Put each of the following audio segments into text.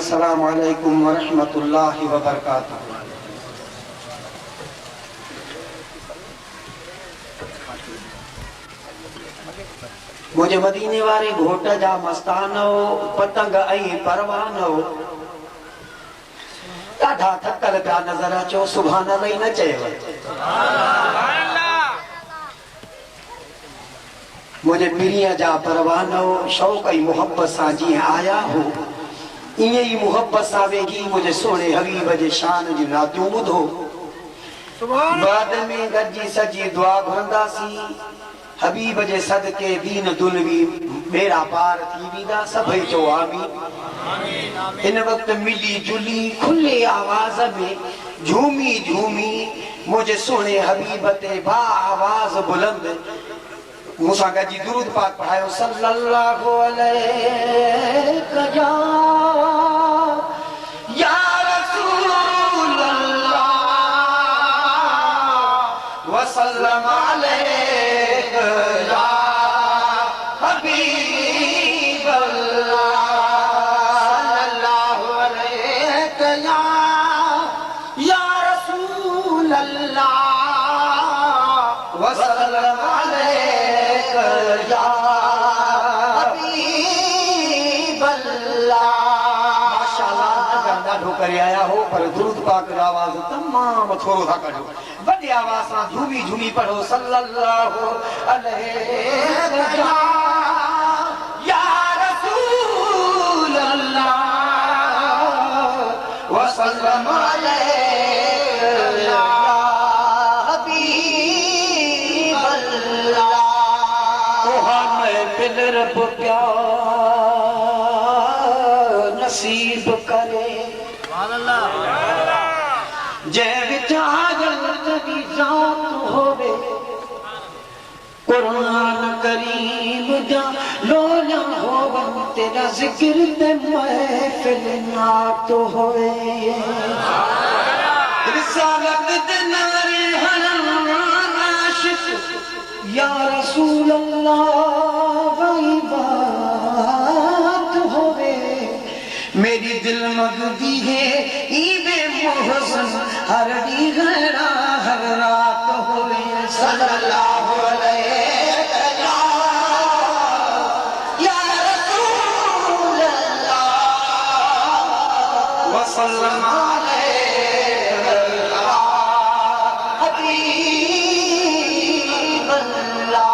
السلام علیکم ورحمۃ اللہ وبرکاتہ۔ مجھے مدینے وارے گھوٹ جا مستانو پتنگ ای پروانو ڈاڈھا تھکل پیا نظر اچو سبحان اللہ نہ چیو مجھے پیریاں جا پروانو شوق ای محبت سا جی آیا ہو ای محبت سا ویگی مجھے سونے حبیب جے شان جی راتیوں بدھو بعد میں گجی سجی دعا گھرندہ سی حبیب جے صدقے دین دنوی میرا پار تھی ویدہ سبھئی جو آمین۔ ان وقت ملی جلی کھلے آواز میں جھومی جھومی مجھے سونے حبیب تے با آواز بلند موسیٰ کا جی درود پاک پڑھائے صلی اللہ علیہ یا رسول اللہ وسلم علیہ یا حبیب اللہ صلی اللہ علیہ یا رسول اللہ وسلم علیہ یا حبیب اللہ۔ ماشاءاللہ ڈھو کر آیا ہو پر درود پاک آواز تمام تھوڑو تھا کر بڑی آواز سا جھومی جھومی پڑھو صلی اللہ علیہ یا رسول اللہ وسلم علیہ یا حبیب اللہ۔ کوہاں میں پل رب پیار نصیب کرے جے وچاگل تبی ذات ہوئے قرآن کریم جا لولا ہوگا تیرا ذکر تے محفل نات ہوئے رسالت دنارے حرام عاشق یا رسول اللہ وہی بات ہوئے میری دل مگدی ہے عید محسن ہر دی غیرہ ہر رات ہوئے صلی اللہ علیہ یا رسول اللہ وسلم علیہ یا حبیب اللہ۔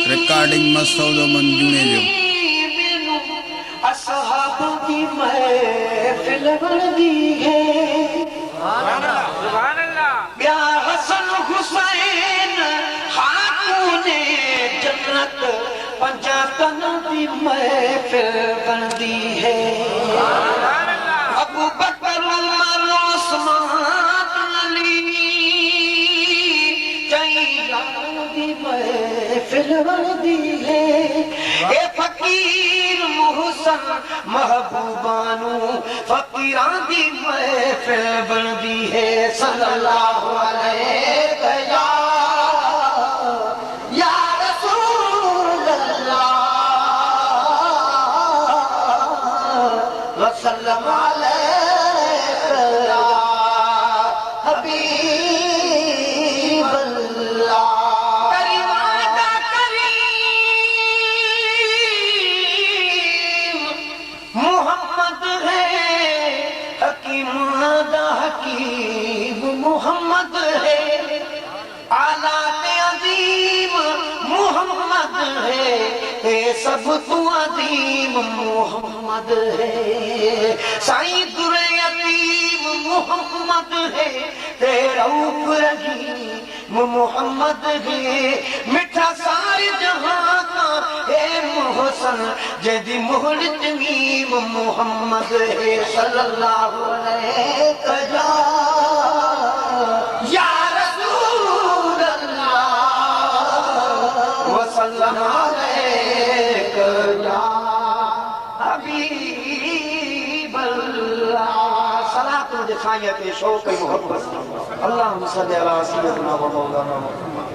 ریکارڈنگ مسعود و منجونے جو اصحاب کی محفل بردی ہے بیا حسن حسین خاتون جنت پنجاتن کی محفل بردی ہے ابو بکر عمر عثمان علی جیلان کی محفل بردی ہے اے فقیر محسن محبوبانو فقیران دی محفل بردی ہے صلی اللہ علیہ یا رسول اللہ وسلم علیہ یا حبیب اللہ۔ حکیم محمد ہے آلات عظیم محمد ہے اے سب تو عظیم محمد ہے سائیں در یتیم محمد ہے تیرا اوپ رحیم محمد ہے مٹھا سارے جہاں کا اے محسن جدی مہر تمیم محمد ہے صلی اللہ علیہ یا رسول اللہ وسلم علیہ یا حبیب اللہ۔ صلاة دکھائیت شوق محبت اللہم صلی اللہ سیدنا و مولانا محمد